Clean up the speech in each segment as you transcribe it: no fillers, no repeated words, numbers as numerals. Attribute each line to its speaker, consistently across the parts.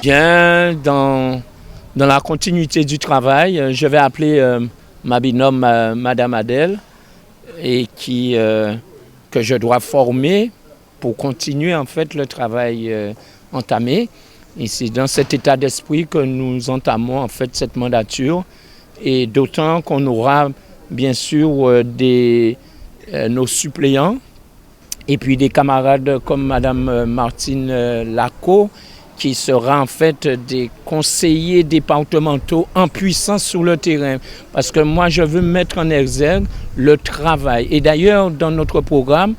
Speaker 1: Bien, dans la continuité du travail, je vais appeler ma binôme Madame Adèle et que je dois former pour continuer en fait le travail entamé. Et c'est dans cet état d'esprit que nous entamons en fait cette mandature, et d'autant qu'on aura bien sûr nos suppléants et puis des camarades comme Madame Martine Lacot, qui sera en fait des conseillers départementaux en puissance sur le terrain. Parce que moi, je veux mettre en exergue le travail. Et d'ailleurs, dans notre programme,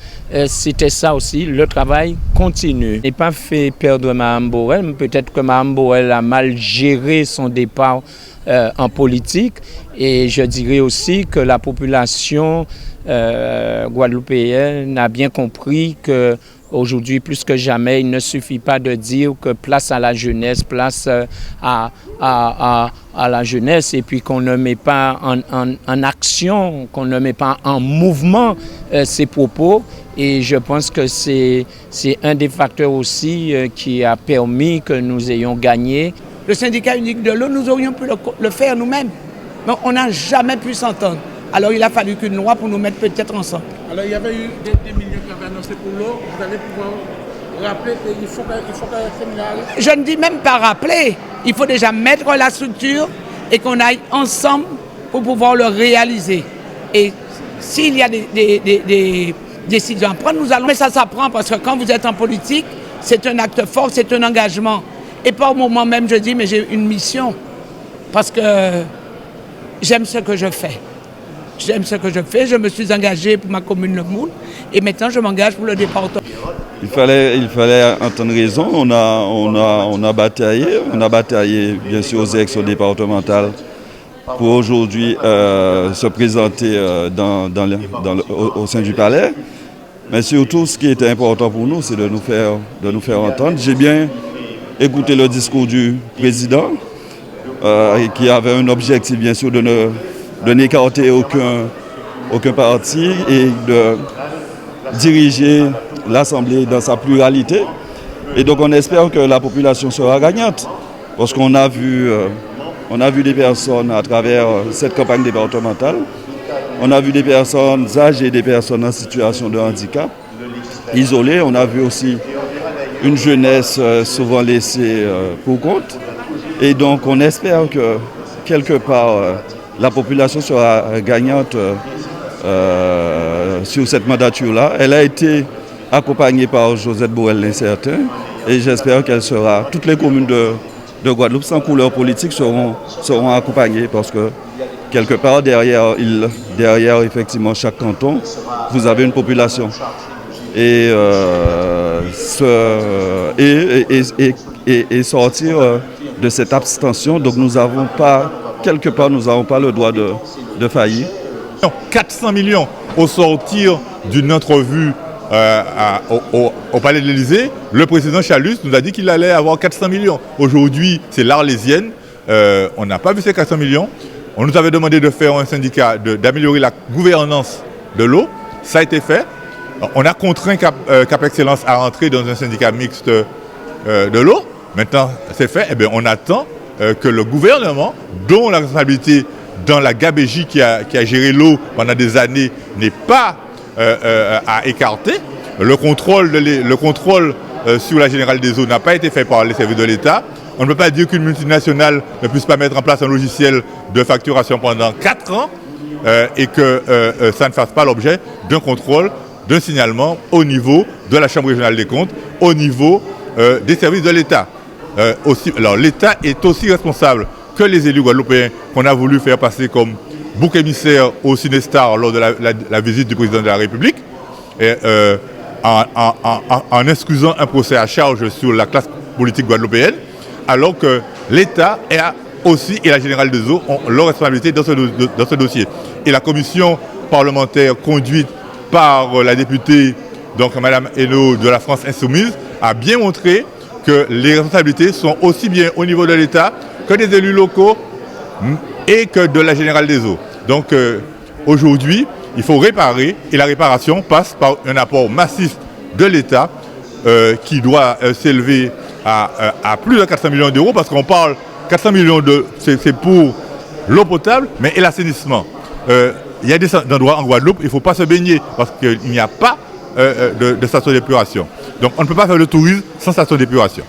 Speaker 1: c'était ça aussi, le travail continu. Je n'ai pas fait perdre Mme Borel. Peut-être que Mme Borel a mal géré son départ en politique. Et je dirais aussi que la population guadeloupéenne a bien compris que aujourd'hui, plus que jamais, il ne suffit pas de dire que place à la jeunesse, place à la jeunesse, et puis qu'on ne met pas en action, qu'on ne met pas en mouvement ces propos. Et je pense que c'est un des facteurs aussi qui a permis que nous ayons gagné.
Speaker 2: Le syndicat unique de l'eau, nous aurions pu le faire nous-mêmes, mais on n'a jamais pu s'entendre. Alors il a fallu qu'une loi pour nous mettre peut-être ensemble.
Speaker 3: Alors il y avait eu des millions qui avaient annoncé pour l'eau. Vous allez pouvoir rappeler qu'il faut que le séminaire arrive.
Speaker 2: Je ne dis même pas rappeler. Il faut déjà mettre la structure et qu'on aille ensemble pour pouvoir le réaliser. Et s'il y a des décisions à prendre, nous allons. Mais ça s'apprend parce que quand vous êtes en politique, c'est un acte fort, c'est un engagement. Et par moment même, je dis, mais j'ai une mission. Parce que j'aime ce que je fais. J'aime ce que je fais, je me suis engagé pour ma commune Le Moule et maintenant je m'engage pour le département.
Speaker 4: Il fallait entendre raison, on a bataillé bien sûr aux élections départementales pour aujourd'hui se présenter au sein du palais. Mais surtout ce qui était important pour nous, c'est de nous faire entendre. J'ai bien écouté le discours du président qui avait un objectif bien sûr de n'écarter aucun parti et de diriger l'Assemblée dans sa pluralité. Et donc on espère que la population sera gagnante, parce qu'on a vu des personnes à travers cette campagne départementale. On a vu des personnes âgées, des personnes en situation de handicap, isolées. On a vu aussi une jeunesse souvent laissée pour compte. Et donc on espère que quelque part la population sera gagnante sur cette mandature-là. Elle a été accompagnée par Josette Borel l'incertain et j'espère qu'elle sera, toutes les communes de Guadeloupe sans couleur politique seront accompagnées, parce que quelque part derrière effectivement chaque canton, vous avez une population. Et sortir de cette abstention, donc nous n'avons pas le droit de faillir.
Speaker 5: 400 millions au sortir d'une entrevue au Palais de l'Élysée. Le président Chalus nous a dit qu'il allait avoir 400 millions. Aujourd'hui, c'est l'Arlésienne. On n'a pas vu ces 400 millions. On nous avait demandé de faire un syndicat, d'améliorer la gouvernance de l'eau. Ça a été fait. On a contraint Cap Excellence à rentrer dans un syndicat mixte de l'eau. Maintenant, c'est fait. Eh bien, on attend que le gouvernement, dont la responsabilité dans la gabégie qui a géré l'eau pendant des années, n'est pas à écarter. Le contrôle sur la Générale des eaux n'a pas été fait par les services de l'État. On ne peut pas dire qu'une multinationale ne puisse pas mettre en place un logiciel de facturation pendant 4 ans et que ça ne fasse pas l'objet d'un contrôle, d'un signalement au niveau de la Chambre régionale des comptes, au niveau des services de l'État. Alors l'État est aussi responsable que les élus guadeloupéens qu'on a voulu faire passer comme bouc émissaire au Cinestar lors de la visite du président de la République, en excusant un procès à charge sur la classe politique guadeloupéenne, alors que l'État et la Générale des eaux ont leur responsabilité dans ce dossier. Et la commission parlementaire conduite par la députée, donc Mme Hainaut de la France Insoumise, a bien montré que les responsabilités sont aussi bien au niveau de l'État que des élus locaux et que de la Générale des eaux. Donc aujourd'hui, il faut réparer, et la réparation passe par un apport massif de l'État qui doit s'élever à plus de 400 millions d'euros parce qu'on parle 400 millions c'est pour l'eau potable, mais et l'assainissement. Il y a des endroits en Guadeloupe, il ne faut pas se baigner parce qu'il n'y a pas de station d'épuration. Donc on ne peut pas faire le tourisme sans station d'épuration.